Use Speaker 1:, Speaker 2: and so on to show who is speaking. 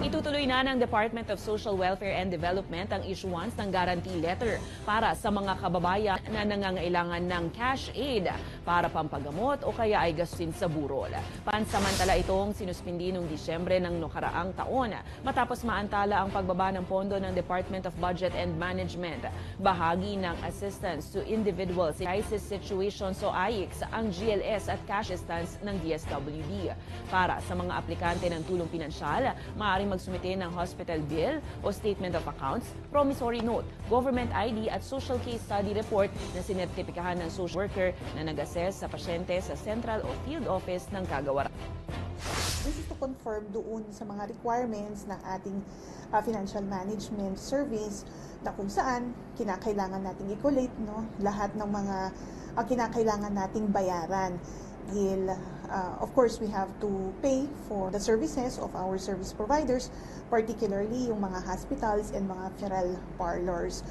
Speaker 1: Itutuloy na ng Department of Social Welfare and Development ang issuance ng guarantee letter para sa mga kababayan na nangangailangan ng cash aid para pampagamot o kaya ay gastusin sa burol. Pansamantala itong sinuspindi noong Disyembre ng nakaraang taon matapos maantala ang pagbaba ng pondo ng Department of Budget and Management. Bahagi ng Assistance to Individuals in Crisis Situations o AICS ang GLS at cash assistance ng DSWD. Para sa mga aplikante ng tulong pinansyal, maaaring magsumite ng hospital bill o statement of accounts, promissory note, government ID at social case study report na sinertipikahan ng social worker na nag-assess sa pasyente sa central o field office ng kagawaran.
Speaker 2: This is to confirm doon sa mga requirements ng ating financial management service na kung saan kinakailangan nating i-collate lahat ng mga kinakailangan nating bayaran. Dahil, of course, we have to pay for the services of our service providers, particularly yung mga hospitals and mga funeral parlors.